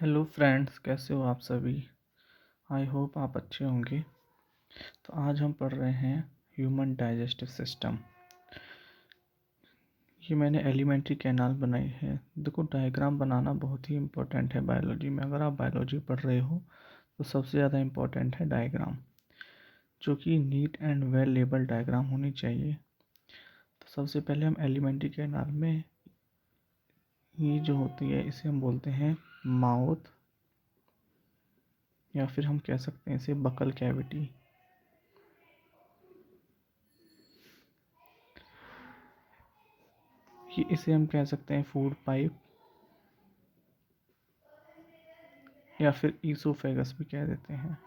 Hello friends, कैसे हो आप सभी। आई होप आप अच्छे होंगे। तो आज हम पढ़ रहे हैं ह्यूमन डाइजेस्टिव सिस्टम। ये मैंने एलिमेंट्री कैनाल बनाई है। देखो, डायग्राम बनाना बहुत ही इम्पोर्टेंट है बायोलॉजी में। अगर आप बायोलॉजी पढ़ रहे हो तो सबसे ज़्यादा इम्पोर्टेंट है डायग्राम, जो कि neat and well label diagram होनी चाहिए। तो सबसे पहले हम एलिमेंट्री कैनाल में ये जो होती है इसे हम बोलते हैं माउथ, या फिर हम कह सकते हैं इसे बकल कैविटी। कि इसे हम कह सकते हैं फूड पाइप, या फिर ईसोफेगस भी कह देते हैं।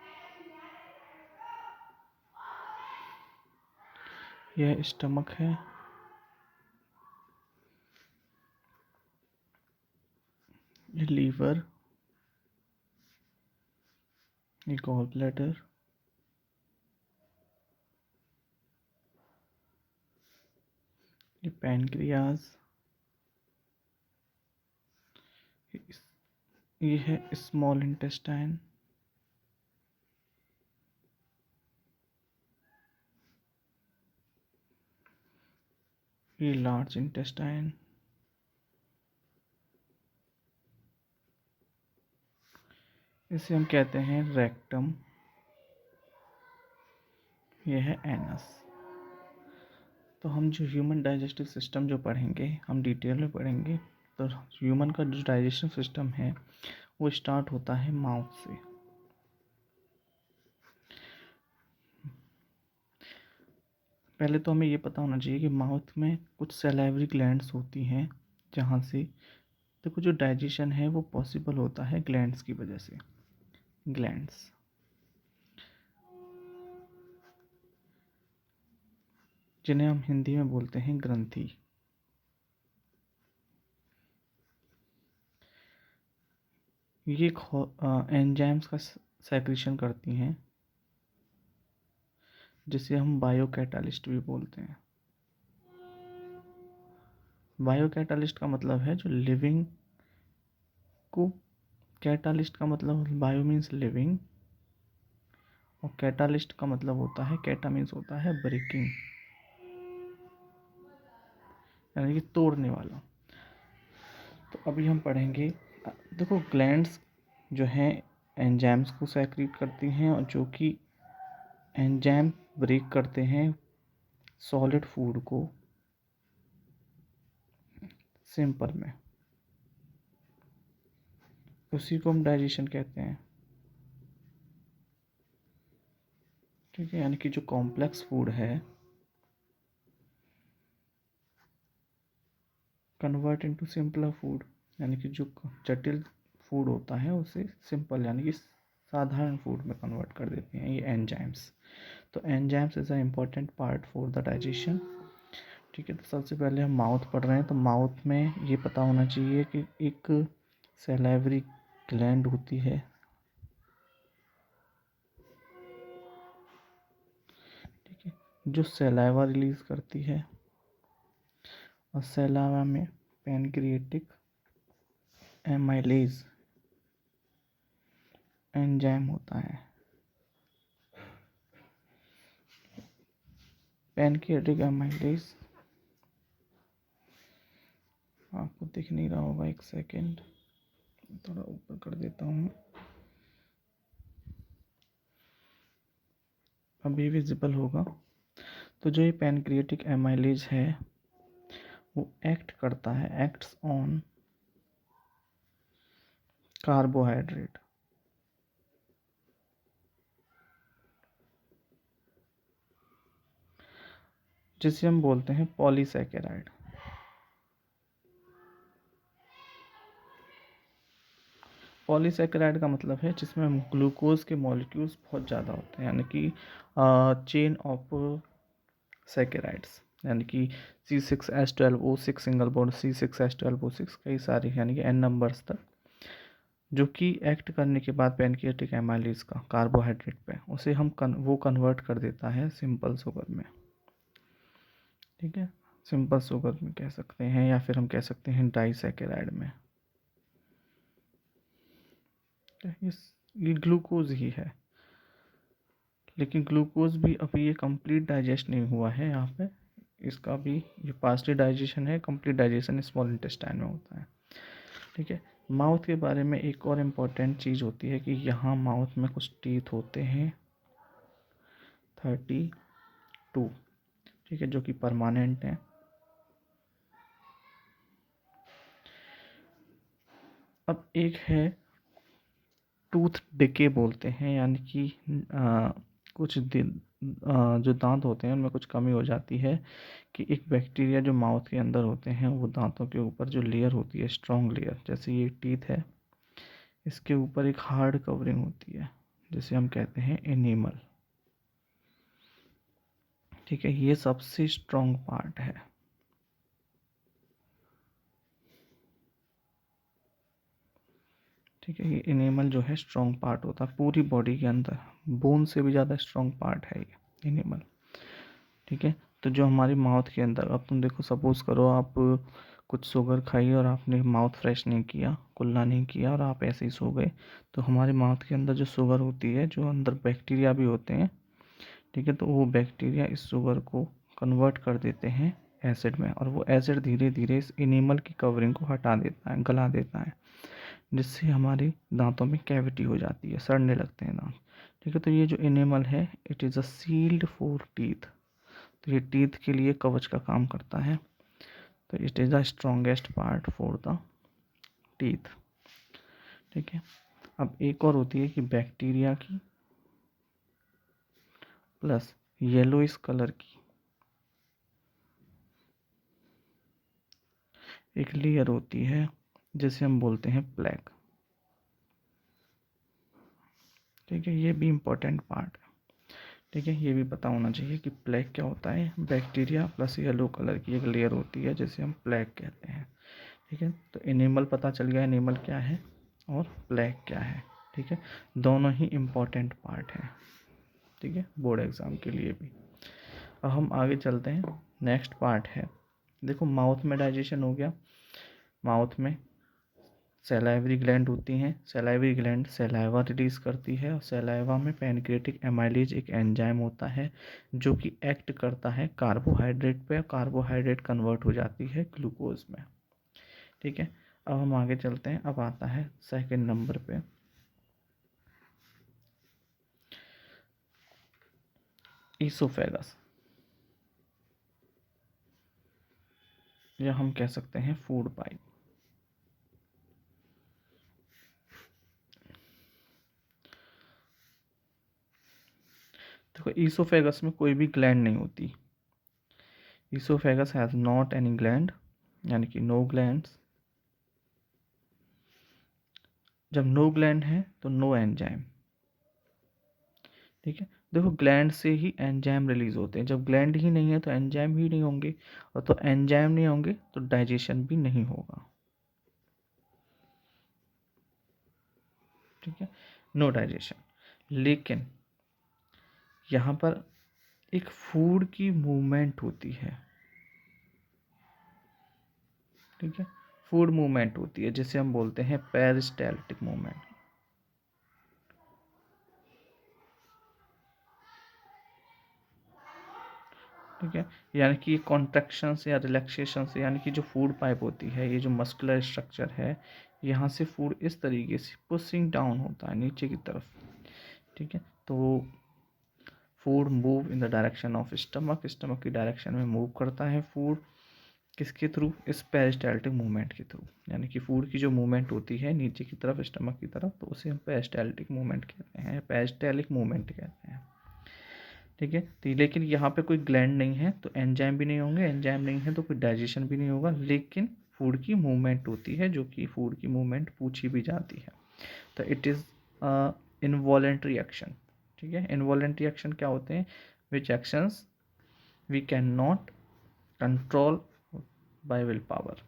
यह स्टमक है, ये लीवर, ये गॉल ब्लैडर, ये पैनक्रियाज, ये है स्मॉल इंटेस्टाइन, ये लार्ज इंटेस्टाइन, इसे हम कहते हैं रेक्टम, ये है एनस। तो हम जो ह्यूमन डाइजेस्टिव सिस्टम जो पढ़ेंगे, हम डिटेल में पढ़ेंगे। तो ह्यूमन का जो डाइजेस्टिव सिस्टम है वो स्टार्ट होता है माउथ से। पहले तो हमें ये पता होना चाहिए कि माउथ में कुछ सैलाइवरी ग्लैंड्स होती हैं, जहाँ से देखो जो डाइजेशन है वो पॉसिबल होता है ग्लैंड्स की वजह से। ग्लैंड्स जिन्हें हम हिंदी में बोलते हैं ग्रंथि। ये एंजाइम्स का सेक्रेशन करती हैं, जिसे हम बायोकैटालिस्ट भी बोलते हैं। बायोकैटालिस्ट का मतलब है जो लिविंग को, कैटालिस्ट का मतलब बायो मीन्स लिविंग, और कैटालिस्ट का मतलब होता है, कैटा मीन्स होता है ब्रेकिंग, यानी कि तोड़ने वाला। तो अभी हम पढ़ेंगे। देखो, ग्लैंड्स जो हैं एंजाइम्स को सेक्रेट करती हैं, और जो कि एंजाइम ब्रेक करते हैं सॉलिड फूड को सिंपल में। उसी को हम डाइजेशन कहते हैं। ठीक है, यानी कि जो कॉम्प्लेक्स फूड है कन्वर्ट इनटू सिंपलर फूड, यानी कि जो जटिल फूड होता है उसे सिंपल यानी कि साधारण फूड में कन्वर्ट कर देते हैं ये एंजाइम्स। तो enzymes is a important part for the digestion. ठीक है, तो सबसे पहले हम माउथ पढ़ रहे हैं। तो माउथ में ये पता होना चाहिए कि एक सैलाइवरी ग्लैंड होती है, ठीक है, जो सैलाइवा रिलीज करती है। और सैलाइवा में पैनक्रिएटिक एमाइलेज एंजाइम होता है। पैनक्रिएटिक एमाइलेज आपको दिख नहीं रहा होगा, एक सेकेंड, थोड़ा ऊपर कर देता हूँ। अभी विजिबल होगा। तो जो ये पैनक्रिएटिक एमाइलेज है वो एक्ट करता है, एक्ट्स ऑन कार्बोहाइड्रेट, जिसे हम बोलते हैं पॉलीसैकेराइड। पॉलीसैकेराइड का मतलब है जिसमें ग्लूकोज के मॉलिक्यूल्स बहुत ज़्यादा होते हैं, यानी कि चेन ऑफ सैकेराइड्स, यानी कि C6H12O6 सिंगल बॉन्ड C6H12O6 कई सारे, यानी कि n नंबर्स तक, जो कि एक्ट करने के बाद पैनक्रियाटिक एमाइलेज का कार्बोहाइड्रेट पे उसे हम वो कन्वर्ट कर देता है सिंपल शुगर में। ठीक है, सिंपल शुगर में कह सकते हैं, या फिर हम कह सकते हैं डाइसैकेराइड में। ये ग्लूकोज ही है, लेकिन ग्लूकोज भी अभी ये कंप्लीट डाइजेस्ट नहीं हुआ है यहाँ पे। इसका भी ये पार्शियल डाइजेशन है, कंप्लीट डाइजेशन स्मॉल इंटेस्टाइन में होता है। ठीक है। माउथ के बारे में एक और इम्पॉर्टेंट चीज़ होती है कि यहाँ माउथ में कुछ टीथ होते हैं 32, ठीक है, जो कि परमानेंट हैं। अब एक है टूथ डिके बोलते हैं, यानी कि कुछ दिन जो दांत होते हैं उनमें कुछ कमी हो जाती है कि एक बैक्टीरिया जो माउथ के अंदर होते हैं वो दांतों के ऊपर जो लेयर होती है, स्ट्रॉन्ग लेयर, जैसे ये टीथ है, इसके ऊपर एक हार्ड कवरिंग होती है जिसे हम कहते हैं एनिमल। ठीक है, ये सबसे स्ट्रॉन्ग पार्ट है। ठीक है, ये एनिमल जो है स्ट्रॉन्ग पार्ट होता है पूरी बॉडी के अंदर, बोन से भी ज़्यादा स्ट्रॉन्ग पार्ट है ये एनिमल। ठीक है, तो जो हमारी माउथ के अंदर, अब तुम देखो, सपोज करो आप कुछ शुगर खाई और आपने माउथ फ्रेश नहीं किया, कुल्ला नहीं किया और आप ऐसे ही सो गए, तो हमारे माउथ के अंदर जो शुगर होती है, जो अंदर बैक्टीरिया भी होते हैं, ठीक है, तो वो बैक्टीरिया इस शुगर को कन्वर्ट कर देते हैं एसिड में, और वो एसिड धीरे धीरे इस एनिमल की कवरिंग को हटा देता है, गला देता है, जिससे हमारी दांतों में कैविटी हो जाती है, सड़ने लगते हैं दांत। ठीक है, तो ये जो एनिमल है, it is a sealed for teeth, तो ये टीथ के लिए कवच का काम करता है। तो it is the strongest part for the teeth. ठीक है, अब एक और होती है कि बैक्टीरिया की प्लस येलोइश कलर की एक लेयर होती है जिसे हम बोलते हैं प्लेक। ठीक है, ये भी इम्पोर्टेंट पार्ट है। ठीक है, ये भी पता होना चाहिए कि प्लेक क्या होता है। बैक्टीरिया प्लस येलो कलर की एक लेयर होती है जिसे हम प्लेक कहते हैं। ठीक है, तो एनिमल पता चल गया एनिमल क्या है और प्लेक क्या है। ठीक है, दोनों ही इम्पोर्टेंट पार्ट हैं। ठीक है, बोर्ड एग्ज़ाम के लिए भी। अब हम आगे चलते हैं, नेक्स्ट पार्ट है, देखो माउथ में डाइजेशन हो गया, माउथ में सैलाइवरी ग्लैंड होती हैं, सैलाइवरी ग्लैंड सैलाइवा रिलीज करती है, और सैलाइवा में पैनक्रियाटिक एमाइलेज एक एंजाइम होता है जो कि एक्ट करता है कार्बोहाइड्रेट पे, कार्बोहाइड्रेट कन्वर्ट हो जाती है ग्लूकोज में। ठीक है, अब हम आगे चलते हैं, अब आता है सेकंड नंबर पे ईसोफेगस, या हम कह सकते हैं फूड पाइप। देखो ईसोफेगस में कोई भी ग्लैंड नहीं होती, oesophagus has not any gland, यानी कि नो ग्लैंड्स। जब नो ग्लैंड है तो नो एंजाइम। ठीक है, देखो ग्लैंड से ही एंजाइम रिलीज होते हैं, जब ग्लैंड ही नहीं है तो एंजाइम ही नहीं होंगे, और तो एंजाइम नहीं होंगे तो डाइजेशन भी नहीं होगा। ठीक है, नो डाइजेशन। लेकिन यहाँ पर एक फूड की मूवमेंट होती है। ठीक है, फूड मूवमेंट होती है जिसे हम बोलते हैं पेरिस्टाल्टिक मूवमेंट। ठीक है, यानी कि कॉन्ट्रैक्शन या रिलैक्सेशन से, यानी कि जो फूड पाइप होती है, ये जो मस्कुलर स्ट्रक्चर है, यहाँ से फूड इस तरीके से पुशिंग डाउन होता है नीचे की तरफ। ठीक है, तो food move in the direction of stomach, stomach की डायरेक्शन में मूव करता है फूड, किसके थ्रू, इस पेरिस्टाल्टिक मूवमेंट के थ्रू, यानी कि फूड की जो मूवमेंट होती है नीचे की तरफ, स्टमक की तरफ, तो उसे हम पेरिस्टाल्टिक मूवमेंट कहते हैं, पेरिस्टालिक मूवमेंट कहते हैं। ठीक है, तो लेकिन यहाँ पे कोई ग्लैंड नहीं है तो एंजाइम भी नहीं होंगे, एंजाइम नहीं है तो कोई डाइजेशन भी नहीं होगा, लेकिन फूड की मूवमेंट होती है, जो कि फूड की मूवमेंट पूछी भी जाती है। तो इट इज़ इनवॉलेंट्री एक्शन। ठीक है, इनवॉलेंट्री एक्शन क्या होते हैं, which actions we can not control by willpower.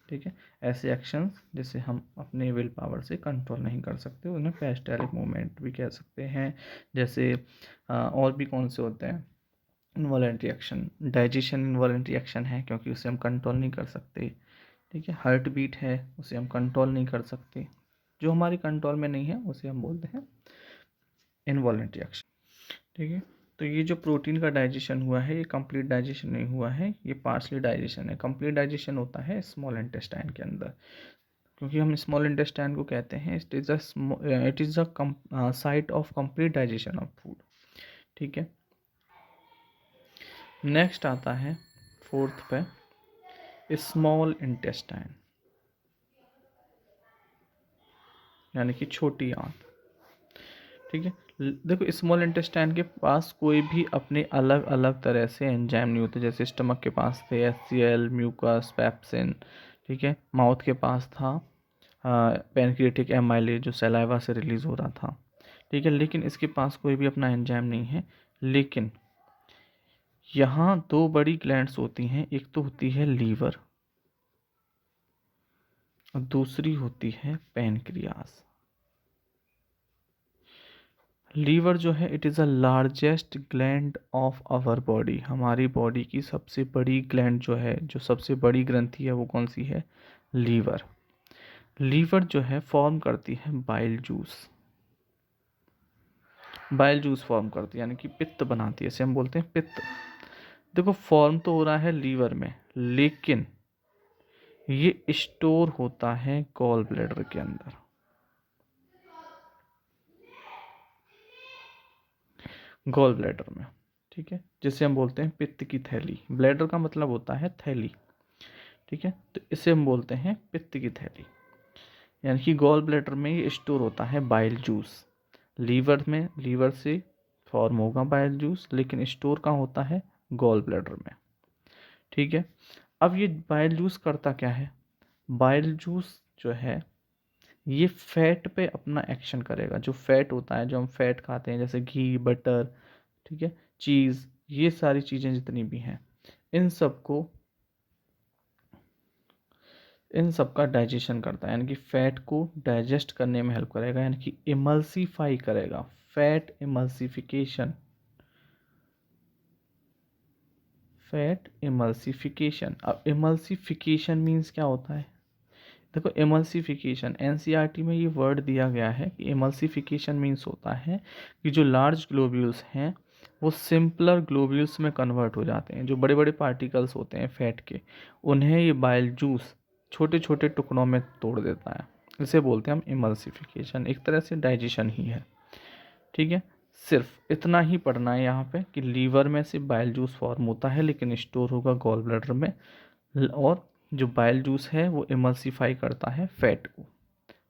ठीक है, ऐसे एक्शंस जिसे हम अपने विल पावर से कंट्रोल नहीं कर सकते, उन्हें पेरिस्टालिक मूवमेंट भी कह सकते हैं। जैसे और भी कौन से होते हैं involuntary action, digestion involuntary action है क्योंकि उसे हम कंट्रोल नहीं कर सकते। ठीक है, हार्ट बीट है, उसे हम कंट्रोल नहीं कर सकते। जो हमारी कंट्रोल में नहीं है उसे हम बोलते हैं इनवॉलेंट्री एक्शन। ठीक है, तो ये जो प्रोटीन का डाइजेशन हुआ है ये कंप्लीट डाइजेशन नहीं हुआ है, ये पार्शली डाइजेशन है। कंप्लीट डाइजेशन होता है स्मॉल इंटेस्टाइन के अंदर, क्योंकि हम स्मॉल इंटेस्टाइन को कहते हैं it is a site of complete digestion of food. ठीक है, नेक्स्ट आता है फोर्थ पे स्मॉल इंटेस्टाइन, यानी कि छोटी आंत। ठीक है, देखो स्मॉल इंटेस्टाइन के पास कोई भी अपने अलग अलग तरह से एंजाइम नहीं होते, जैसे स्टमक के पास थे HCl, म्यूकस, पेप्सिन। ठीक है, माउथ के पास था पैनक्रियाटिक एमाइलेज जो सलाइवा से रिलीज हो रहा था। ठीक है, लेकिन इसके पास कोई भी अपना एंजाइम नहीं है। लेकिन यहाँ दो बड़ी ग्लैंड्स होती हैं, एक तो होती है लीवर और दूसरी होती है पैनक्रियास। लीवर जो है it is a largest gland of our body, हमारी बॉडी की सबसे बड़ी ग्लैंड जो है, जो सबसे बड़ी ग्रंथि है वो कौन सी है? लीवर। लीवर जो है फॉर्म करती है bile juice, bile juice form करती है, यानी कि पित्त बनाती है, इसे हम बोलते हैं पित्त। देखो फॉर्म तो हो रहा है लीवर में, लेकिन ये स्टोर होता है गॉल ब्लैडर के अंदर। गॉल ब्लैडर में, ठीक है, जिसे हम बोलते हैं पित्त की थैली। ब्लैडर का मतलब होता है थैली। ठीक है, तो इसे हम बोलते हैं पित्त की थैली, यानी कि गॉल ब्लैडर में ये स्टोर होता है बाइल जूस। लीवर में, लीवर से फॉर्म होगा बाइल जूस, लेकिन स्टोर कहाँ होता है? गॉल ब्लैडर में। ठीक है, अब ये बाइल जूस करता क्या है? बाइल जूस जो है ये फैट पे अपना एक्शन करेगा। जो फैट होता है, जो हम फैट खाते हैं, जैसे घी, बटर, ठीक है, चीज़, ये सारी चीज़ें जितनी भी हैं, इन सबको, इन सब का डाइजेशन करता है, यानी कि फैट को डाइजेस्ट करने में हेल्प करेगा, यानी कि इमल्सीफाई करेगा, फैट इमल्सिफिकेशन, फैट इमल्सिफिकेशन। अब इमल्सिफिकेशन मीन्स क्या होता है? देखो इमल्सिफिकेशन एनसीईआरटी में ये वर्ड दिया गया है कि इमल्सिफिकेशन मीन्स होता है कि जो लार्ज ग्लोब्यूल्स हैं वो सिंपलर ग्लोब्यूल्स में कन्वर्ट हो जाते हैं। जो बड़े बड़े पार्टिकल्स होते हैं फैट के, उन्हें ये बाइल जूस छोटे छोटे टुकड़ों में तोड़ देता है। इसे बोलते हैं हम इमल्सिफिकेशन, एक तरह से डाइजेशन ही है। ठीक है, सिर्फ इतना ही पढ़ना है यहाँ पे कि लीवर में से बाइल जूस फॉर्म होता है, लेकिन स्टोर होगा गॉल ब्लैडर में, और जो बाइल जूस है वो इमल्सिफाई करता है फैट को।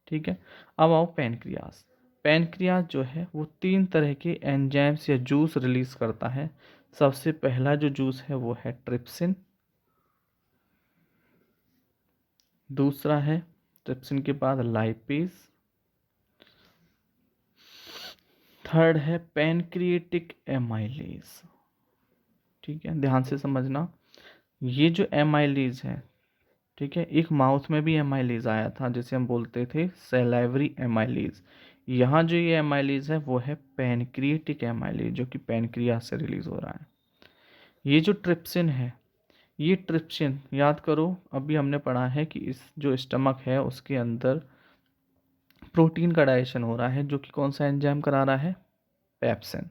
ठीक है, अब आओ पैनक्रियास। पैनक्रियास जो है वो 3 तरह के एंजाइम्स या जूस रिलीज करता है। सबसे पहला जो जूस है वो है ट्रिप्सिन, दूसरा है ट्रिप्सिन के बाद लाइपेज, थर्ड है पैनक्रिएटिक एमाइलेज। ठीक है, ध्यान से समझना, ये जो एमाइलेज है, ठीक है, एक माउथ में भी एमाइलेज आया था जिसे हम बोलते थे सैलाइवरी एमाइलेज। यहाँ जो ये एमाइलेज है वो है पैनक्रिएटिक एमाइलेज, जो कि पैनक्रियास से रिलीज हो रहा है। ये जो ट्रिप्सिन है, ये ट्रिप्सिन याद करो, अभी हमने पढ़ा है कि इस जो स्टमक है उसके अंदर प्रोटीन का डाइजेशन हो रहा है, जो कि कौन सा एंजाइम करा रहा है? पेप्सिन।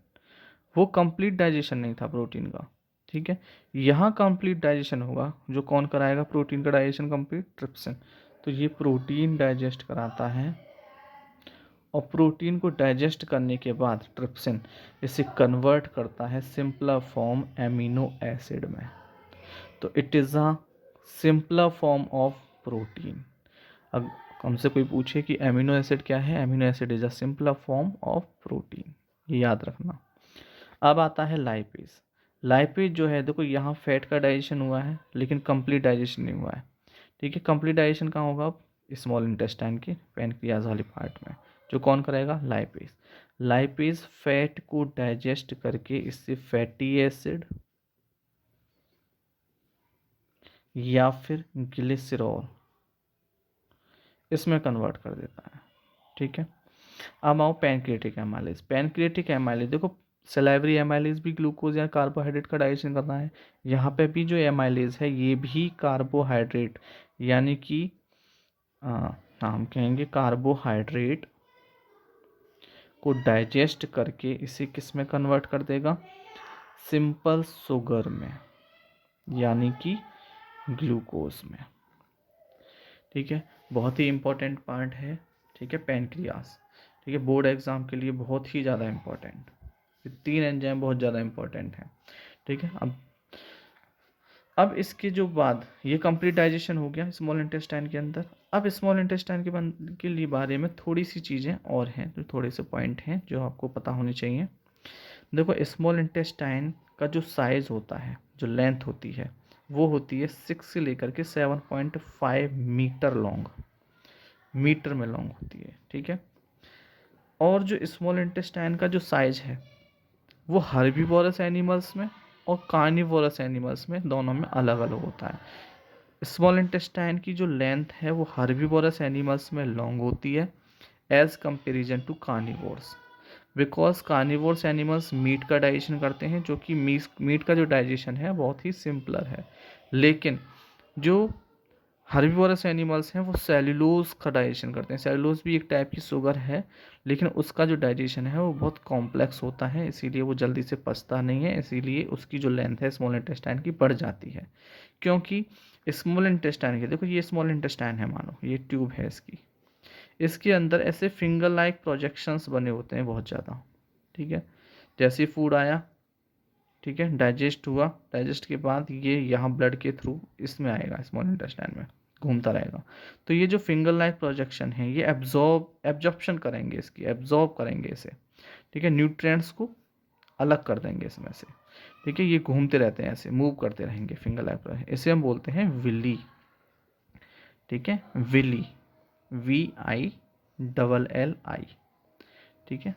वो कंप्लीट डाइजेशन नहीं था प्रोटीन का। ठीक है, यहाँ कंप्लीट डाइजेशन होगा, जो कौन कराएगा प्रोटीन का डाइजेशन कंप्लीट? ट्रिप्सिन। तो ये प्रोटीन डाइजेस्ट कराता है, और प्रोटीन को डाइजेस्ट करने के बाद ट्रिप्सिन इसे कन्वर्ट करता है सिंपलर फॉर्म एमिनो एसिड में। तो it is a simpler form of protein. अब हमसे कोई पूछे कि एमिनो एसिड क्या है, amino acid is a simpler form of protein, ये याद रखना। अब आता है लाइपेज। लाइपेज जो है, देखो यहाँ फैट का डाइजेशन हुआ है लेकिन कंप्लीट डाइजेशन नहीं हुआ है। ठीक है, कंप्लीट डाइजेशन कहाँ होगा? अब स्मॉल इंटेस्टाइन के पैनक्रियाज वाली पार्ट में, जो कौन कराएगा? लाइपेज। लाइपेज फैट को डाइजेस्ट करके इससे फैटी एसिड या फिर ग्लिसरॉल इसमें कन्वर्ट कर देता है। ठीक है, अब आओ पैनक्रिएटिक एमाइलेज। पैनक्रिएटिक एमाइलेज देखो, सलाइवरी एमाइलेज भी ग्लूकोज या कार्बोहाइड्रेट का डाइजेशन करना है। यहाँ पे भी जो एमाइलेज है ये भी कार्बोहाइड्रेट, यानी कि हाँ, हम कहेंगे कार्बोहाइड्रेट को डाइजेस्ट करके इसे किस में कन्वर्ट कर देगा, सिंपल शुगर में, यानी कि ग्लूकोज में। ठीक है, बहुत ही इम्पोर्टेंट पार्ट है। ठीक है, पैनक्रियास। ठीक है, बोर्ड एग्जाम के लिए बहुत ही ज़्यादा इम्पोर्टेंट, ये 3 एंजाइम बहुत ज़्यादा इम्पोर्टेंट है। ठीक है, अब इसके जो बाद ये कंप्लीट डाइजेशन हो गया स्मॉल इंटेस्टाइन के अंदर। अब स्मॉल इंटेस्टाइन के लिए बारे में थोड़ी सी चीज़ें और हैं, जो थोड़े से पॉइंट हैं जो आपको पता होनी चाहिए। देखो, स्मॉल इंटेस्टाइन का जो साइज़ होता है, जो लेंथ होती है, वो होती है 6 से लेकर के 7.5 मीटर लॉन्ग, मीटर में लॉन्ग होती है। ठीक है, और जो स्मॉल इंटेस्टाइन का जो साइज है वो हर्बीवोरस एनिमल्स में और कार्निवोरस एनिमल्स में दोनों में अलग अलग होता है। स्मॉल इंटेस्टाइन की जो लेंथ है वो हर्बीवोरस एनिमल्स में लॉन्ग होती है as comparison to carnivores, because carnivores animals meat का डाइजेशन करते हैं, जो कि मीट का जो डाइजेशन है बहुत ही सिंपलर है। लेकिन जो हर्बीवोरस एनिमल्स हैं वो सेल्यूलोज का डाइजेशन करते हैं। सेल्यूलोज भी एक टाइप की शुगर है, लेकिन उसका जो डाइजेशन है वो बहुत कॉम्प्लेक्स होता है, इसीलिए वो जल्दी से पचता नहीं है, इसीलिए उसकी जो लेंथ है स्मॉल इंटेस्टाइन की बढ़ जाती है। क्योंकि स्मॉल इंटेस्टाइन की, देखो ये स्मॉल इंटेस्टाइन है, मानो ये ट्यूब है इसकी, इसके अंदर ऐसे फिंगर लाइक प्रोजेक्शंस बने होते हैं बहुत ज़्यादा। ठीक है, जैसे फूड आया, ठीक है, डाइजेस्ट हुआ, डाइजेस्ट के बाद ये यहाँ ब्लड के थ्रू इसमें आएगा, स्मॉल इंटेस्टाइन में घूमता रहेगा। तो ये जो फिंगर लाइक प्रोजेक्शन है ये एब्जॉर्प्शन करेंगे, इसकी एब्जॉर्ब करेंगे इसे। ठीक है, न्यूट्रिएंट्स को अलग कर देंगे इसमें से। ठीक है, ये घूमते रहते हैं, ऐसे मूव करते रहेंगे फिंगर लाइक प्रोजेक्शन, इसे हम बोलते हैं विली। ठीक है, विली, VILLI। ठीक है,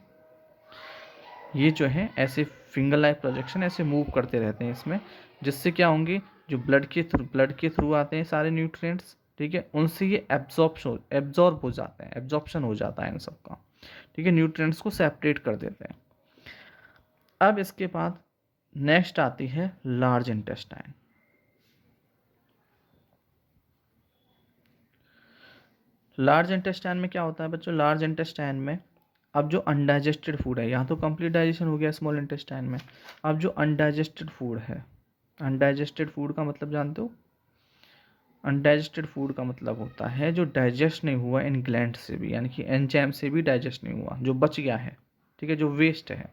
ये जो है ऐसे फिंगर लाइक प्रोजेक्शन ऐसे मूव करते रहते हैं इसमें, जिससे क्या होंगे, जो ब्लड के थ्रू आते हैं सारे न्यूट्रिएंट्स, ठीक है, उनसे ये एब्जॉर्ब हो जाते हैं, एब्जॉर्प्शन हो जाता है इन सबका। ठीक है, न्यूट्रिएंट्स को सेपरेट कर देते हैं। अब इसके बाद नेक्स्ट आती है लार्ज इंटेस्टाइन। लार्ज इंटेस्टाइन में क्या होता है बच्चों, लार्ज इंटेस्टाइन में अब जो अनडाइजेस्टेड फूड है, यहाँ तो कंप्लीट डाइजेशन हो गया स्मॉल इंटेस्टाइन में, अब जो अनडाइजेस्टेड फूड है, अनडाइजेस्टेड फूड का मतलब जानते हो, अनडाइजेस्टेड फूड का मतलब होता है जो डाइजेस्ट नहीं हुआ इन ग्लैंड से भी, यानी कि एंजाइम से भी डाइजेस्ट नहीं हुआ, जो बच गया है। ठीक है, जो वेस्ट है,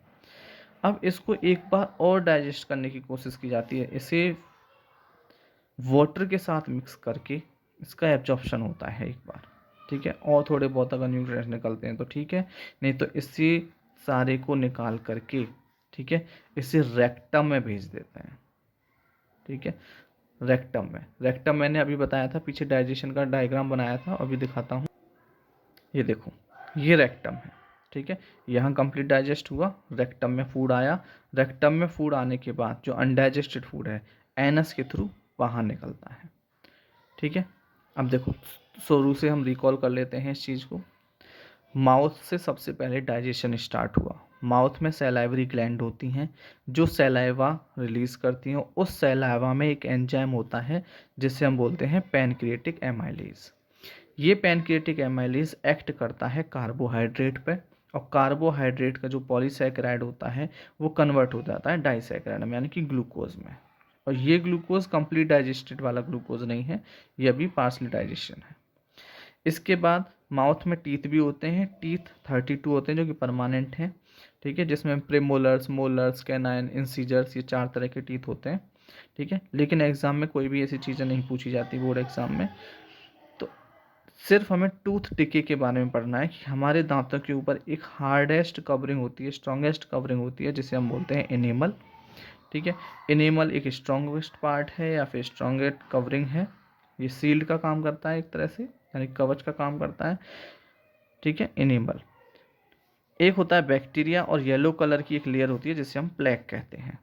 अब इसको एक बार और डाइजेस्ट करने की कोशिश की जाती है, इसे वाटर के साथ मिक्स करके इसका एब्जॉर्प्शन होता है एक बार। ठीक है, और थोड़े बहुत अगर न्यूट्रिएंट्स निकलते हैं तो ठीक है, नहीं तो इसी सारे को निकाल करके, ठीक है, इसे रेक्टम में भेज देते हैं। ठीक है, रेक्टम मैंने अभी बताया था, पीछे डाइजेशन का डायग्राम बनाया था, अभी दिखाता हूँ। ये देखो, ये रेक्टम है। ठीक है, यहाँ कंप्लीट डाइजेस्ट हुआ, रेक्टम में फूड आया, रेक्टम में फूड आने के बाद जो अनडाइजेस्टेड फूड है एनस के थ्रू बाहर निकलता है। ठीक है, अब देखो शुरू से हम रिकॉल कर लेते हैं इस चीज़ को। माउथ से सबसे पहले डाइजेशन स्टार्ट हुआ। माउथ में सैलाइवरी ग्लैंड होती हैं जो सैलाइवा रिलीज करती हैं। उस सैलाइवा में एक एंजाइम होता है जिसे हम बोलते हैं पैनक्रिएटिक एमाइलेज। ये पैनक्रिएटिक एमाइलेज एक्ट करता है कार्बोहाइड्रेट पे, और कार्बोहाइड्रेट का जो पॉलीसैकेराइड होता है वो कन्वर्ट हो जाता है डाइसैकेराइड में, यानी कि ग्लूकोज में। और ये ग्लूकोज कंप्लीट डाइजेस्टेड वाला ग्लूकोज नहीं है, ये अभी पार्सली डाइजेशन है। इसके बाद माउथ में टीथ भी होते हैं, टीथ 32 होते हैं जो कि परमानेंट हैं। ठीक है, जिसमें प्रेमोलर्स, मोलर्स, कैनाइन, इंसीजर्स, ये 4 तरह के टीथ होते हैं। ठीक है, लेकिन एग्जाम में कोई भी ऐसी चीज़ें नहीं पूछी जाती बोर्ड एग्जाम में, तो सिर्फ हमें टूथ टिके के बारे में पढ़ना है कि हमारे दांतों के ऊपर एक हार्डेस्ट कवरिंग होती है, स्ट्रॉन्गेस्ट कवरिंग होती है, जिसे हम बोलते हैं एनेमल। ठीक है, एनेमल एक स्ट्रॉन्गेस्ट पार्ट है या फिर स्ट्रॉन्गेस्ट कवरिंग है, ये सील्ड का काम करता है एक तरह से, यानी कवच का काम करता है। ठीक है, एनेमल एक होता है बैक्टीरिया, और येलो कलर की एक लेयर होती है जिसे हम प्लेक कहते हैं।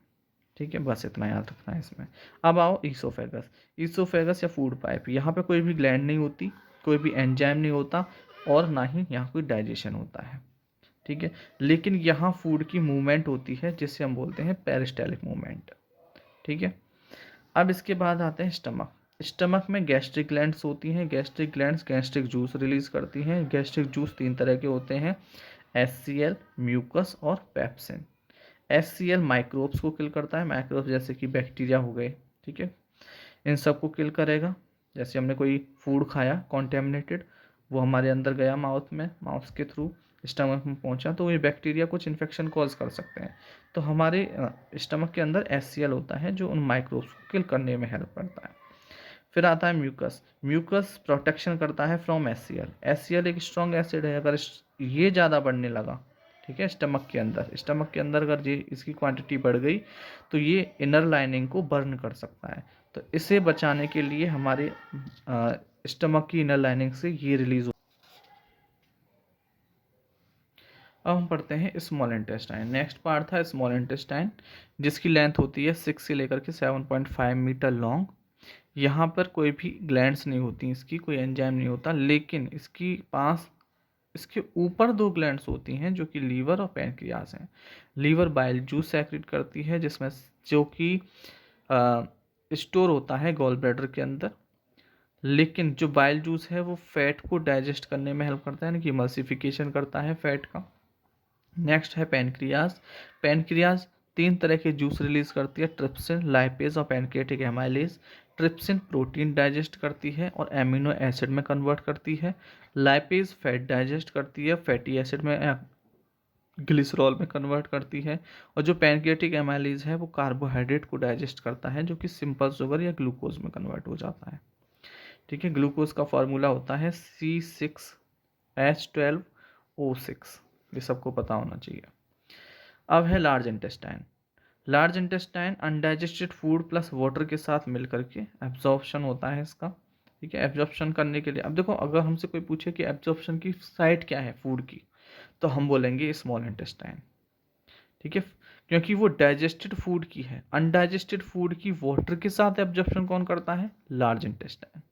ठीक है, बस इतना याद रखना है इसमें। अब आओ ईसोफेगस। ईसोफेगस या फूड पाइप, यहाँ पे कोई भी ग्लैंड नहीं होती, कोई भी एंजाइम नहीं होता, और ना ही यहाँ कोई डाइजेशन होता है। ठीक है, लेकिन यहाँ फूड की मूवमेंट होती है जिसे हम बोलते हैं पेरिस्टालिक मूवमेंट। ठीक है, अब इसके बाद आते हैं स्टमक। स्टमक में गैस्ट्रिक ग्लैंड्स होती हैं, gastric glands gastric juice release करती हैं। गैस्ट्रिक जूस 3 तरह के होते हैं, HCl, म्यूकस और पेप्सिन। HCl माइक्रोब्स को किल करता है, माइक्रोब्स जैसे कि बैक्टीरिया हो गए, ठीक है, इन सबको किल करेगा। जैसे हमने कोई फूड खाया कॉन्टेमिनेटेड, वो हमारे अंदर गया माउथ में, माउथ के थ्रू स्टमक में पहुंचा, तो ये बैक्टीरिया कुछ इन्फेक्शन कॉज कर सकते हैं। तो हमारे स्टमक के अंदर HCl होता है जो उन माइक्रोब्स को किल करने में हेल्प करता है। फिर आता है म्यूकस। म्यूकस प्रोटेक्शन करता है फ्रॉम HCl। HCl एक स्ट्रॉन्ग एसिड है, अगर ये ज़्यादा बढ़ने लगा, ठीक है, स्टमक के अंदर अगर ये इसकी क्वांटिटी बढ़ गई तो ये इनर लाइनिंग को बर्न कर सकता है। तो इसे बचाने के लिए हमारे स्टमक की इनर लाइनिंग से ये रिलीज हो। अब हम पढ़ते हैं स्मॉल इंटेस्टाइन। नेक्स्ट पार्ट था स्मॉल इंटेस्टाइन, जिसकी लेंथ होती है 6 से लेकर के 7.5 मीटर लॉन्ग। यहाँ पर कोई भी ग्लैंड्स नहीं होती, इसकी कोई एंजाइम नहीं होता, लेकिन इसकी पास इसके ऊपर 2 ग्लैंड्स होती हैं जो कि लीवर और पैनक्रियास हैं। लीवर बाइल जूस सेक्रेट करती है, जिसमें जो कि स्टोर होता है गॉल ब्लैडर के अंदर। लेकिन जो बाइल जूस है वो फैट को डाइजेस्ट करने में हेल्प करता है, यानी कि इमल्सिफिकेशन करता है फैट का। नेक्स्ट है पैनक्रियास। पैनक्रियास 3 तरह के जूस रिलीज करती है, ट्रिप्सिन, लाइपेज और pancreatic amylase. Trypsin protein digest करती है और एमिनो एसिड में कन्वर्ट करती है। लाइपेज फैट डाइजेस्ट करती है, फैटी एसिड में ग्लिसरॉल में कन्वर्ट करती है। और जो पैनक्रियाटिक एमाइलेज है वो कार्बोहाइड्रेट को डाइजेस्ट करता है, जो कि सिंपल शुगर या ग्लूकोज में कन्वर्ट हो जाता है, ठीक है। ग्लूकोज का फॉर्मूला होता है C6H12O6, ये सबको पता होना चाहिए। अब है large intestine. Large intestine undigested food plus water के साथ मिलकर के एब्जॉर्प्शन होता है इसका, ठीक है। एब्जॉर्प्शन करने के लिए, अब देखो अगर हमसे कोई पूछे कि एब्जॉर्प्शन की साइट क्या है फूड की, तो हम बोलेंगे स्मॉल इंटेस्टाइन, ठीक है, क्योंकि वो डाइजेस्टेड फूड की है। अनडाइजेस्टेड फूड की वाटर के साथ एब्जॉर्प्शन कौन करता है? लार्ज इंटेस्टाइन,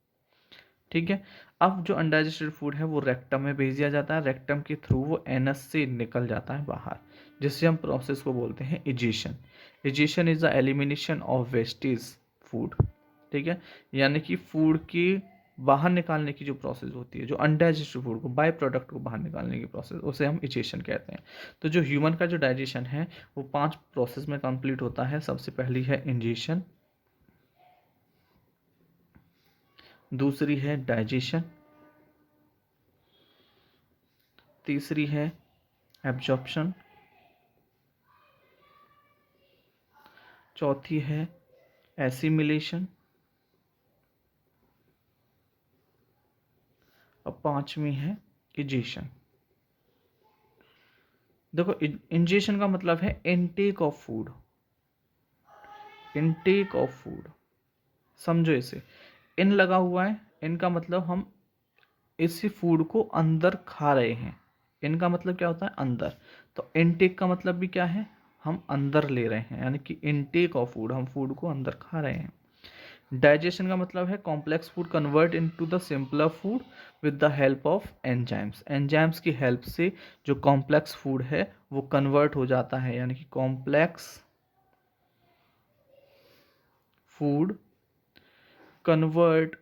ठीक है। अब जो अनडाइजेस्टेड फूड है वो रेक्टम में भेज दिया जाता है, रेक्टम के थ्रू वो एनस से निकल जाता है बाहर, जिससे हम प्रोसेस को बोलते हैं egestion. Egestion is the elimination of wastage food, ठीक है, यानी कि फूड की बाहर निकालने की जो प्रोसेस होती है, जो अनडाइजेस्टेड फूड को बाय प्रोडक्ट को बाहर निकालने की प्रोसेस, उसे हम इजेशन कहते हैं। तो जो ह्यूमन का जो डाइजेशन है वो 5 प्रोसेस में कंप्लीट होता है। सबसे पहली है इंजेशन, दूसरी है डाइजेशन, तीसरी है एब्जॉर्प्शन, चौथी है एसिमिलेशन और 5वीं है इजेशन। देखो इंजेशन का मतलब है intake of food, intake of food, समझो इसे। इन लगा हुआ है, इनका मतलब हम इसी फूड को अंदर खा रहे हैं। इनका मतलब क्या होता है? अंदर। तो इनटेक का मतलब भी क्या है? हम अंदर ले रहे हैं, यानी कि इनटेक ऑफ फूड, हम फूड को अंदर खा रहे हैं। डाइजेशन का मतलब है complex food convert into the simpler food with the help of enzymes. Enzymes की हेल्प से जो कॉम्प्लेक्स फूड है वो कन्वर्ट हो जाता है, यानी कि complex food convert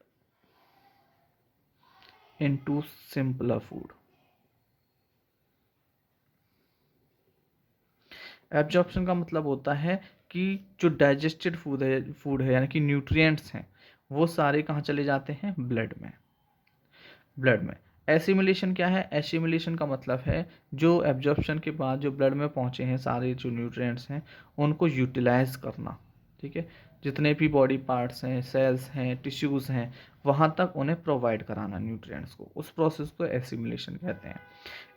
into simpler food. Absorption का मतलब होता है कि जो डाइजेस्टेड फूड है यानी कि न्यूट्रिएंट्स हैं वो सारे कहाँ चले जाते हैं? ब्लड में। एसिमिलेशन क्या है? एसिमिलेशन का मतलब है जो एब्जॉर्प्शन के बाद जो ब्लड में पहुँचे हैं सारे जो न्यूट्रिएंट्स हैं उनको यूटिलाइज करना, ठीक है। जितने भी बॉडी पार्ट्स हैं, सेल्स हैं, टिश्यूज़ हैं, वहाँ तक उन्हें प्रोवाइड कराना न्यूट्रिएंट्स को, उस प्रोसेस को एसिमिलेशन कहते हैं।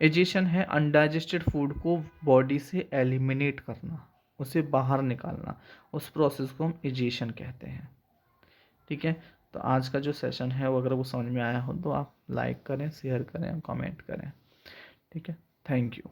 एजिशन है अनडाइजेस्टेड फूड को बॉडी से एलिमिनेट करना, उसे बाहर निकालना, उस प्रोसेस को हम एजिशन कहते हैं, ठीक है। तो आज का जो सेशन है वो अगर वो समझ में आया हो तो आप लाइक करें, शेयर करें, कमेंट करें, ठीक है। Thank you.